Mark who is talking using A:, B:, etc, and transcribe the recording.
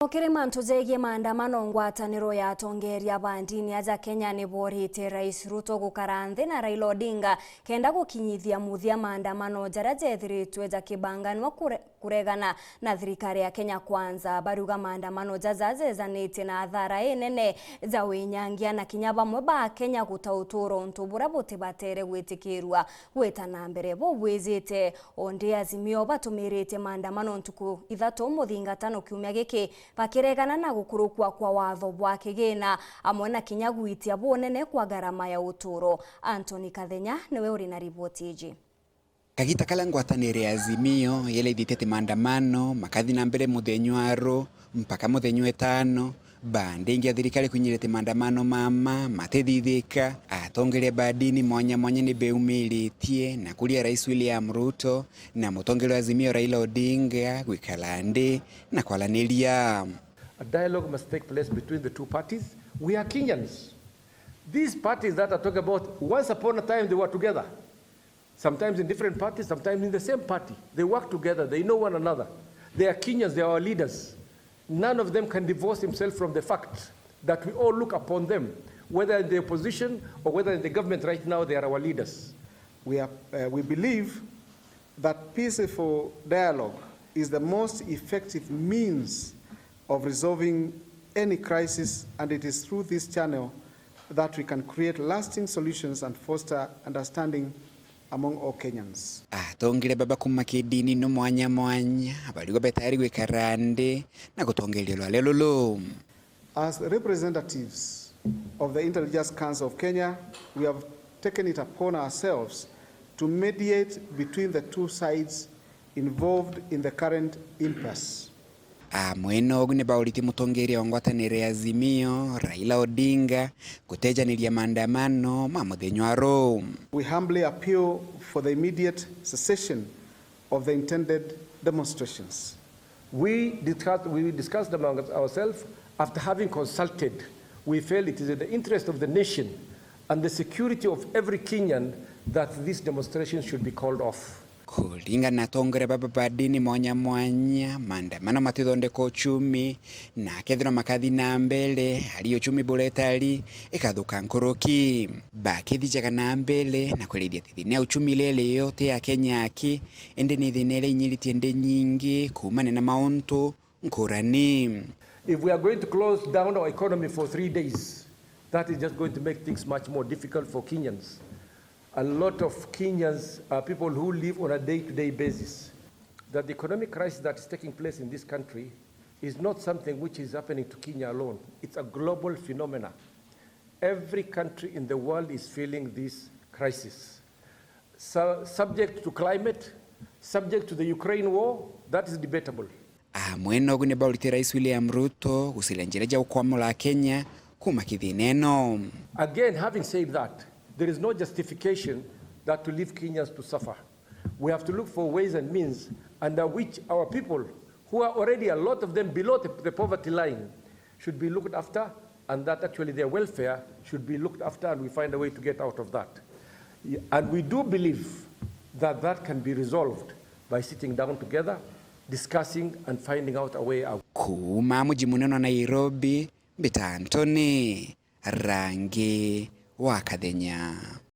A: Okirima ntuzegie maandamano ngwataniro ya atongoria ba ndini aja Kenya ni borite RAIS RUTO GUKARA na RAILA Odinga kenda gukinyithia muthia maandamano jaria jethiritwe jakibanganwa kuregana na thirikari ya Kenya Kwanza. Baruga maandamano jazazezanite na athara nene za winyangia na kinya bamwe ba Kenya gutauturo ntubura botibatere gwitikirwa gwetana mbere bo bwizite onde azimio batumirite maandamano ntuku ithatu muthingatano kiumia giki bakiregana na gukurukwa kwa watho bwa kigina amwe na kinya gwitia bonene kwa garama ya uturo. Anthony Kathenya niwe uri na ripoti iji.
B: Kagita kala ngwatanire ya azimio yele ithitete maandamano makathi na mbere muthenywa mpaka muthenywa etano bande ingia thirikari kunyirete maandamano mama matethithika atongeria badini mwanya ni beumiritie na kulia Rais William Ruto na mutongero azimio Raila Odinga gwikalande na kwalaniria.
C: A dialogue must take place between the two parties. We are Kenyans. These parties that are talking about, once upon a time they were together. Sometimes in different parties, sometimes in the same party. They work together, they know one another. They are Kenyans, they are our leaders. None of them can divorce himself from the fact that we all look upon them, whether in the opposition or whether in the government right now, they are our leaders.
D: We believe that peaceful dialogue is the most effective means of resolving any crisis, and it is through this channel that we can create lasting solutions and foster understanding among all Kenyans.
B: Atongere baba kumakidini no mwanya abaligo betari gwikarande na gutongelelwa lelolo.
D: As representatives of the Intelligence Council of Kenya, we have taken it upon ourselves to mediate between the two sides involved in the current impasse.
B: Mweno ogune bauriti mutongeria ngwatanire ya azimio Raila Odinga kutejaniria maandamano mamuthenywa.
D: We humbly appeal for the immediate cessation of the intended demonstrations.
C: We discussed among ourselves. After having consulted, we felt it is in the interest of the nation and the security of every Kenyan that these demonstrations should be called off.
B: Kulinga na tongere baba badini mwanya maandamano matithondeka uchumi na kethira makathi na mbele hali uchumi buletari ikathuka nkoroki bakithijaga na mbele na kwelithia thina uchumi lele yote ya Kenya aki ende ni thinele inyiritie ende nyingi kumane na mauntu nkurani.
C: If we are going to close down our economy for 3 days, that is just going to make things much more difficult for Kenyans. A lot of Kenyans are people who live on a day-to-day basis. That the economic crisis that is taking place in this country is not something which is happening to Kenya alone. It's a global phenomenon. Every country in the world is feeling this crisis. So, subject to climate, subject to the Ukraine war, that is debatable.
B: Mweno ogune bauriti Rais William Ruto gusilenjereja ukwamula Kenya kumakithineno.
C: Again, having said that, there is no justification that to leave Kenyans to suffer. We have to look for ways and means under which our people, who are already a lot of them below the poverty line, should be looked after, and that actually their welfare should be looked after, and we find a way to get out of that. And we do believe that that can be resolved by sitting down together, discussing and finding out a way out.
B: Kuma muji muneno Nairobi, Bita Anthony, Rangi wa Kathenya.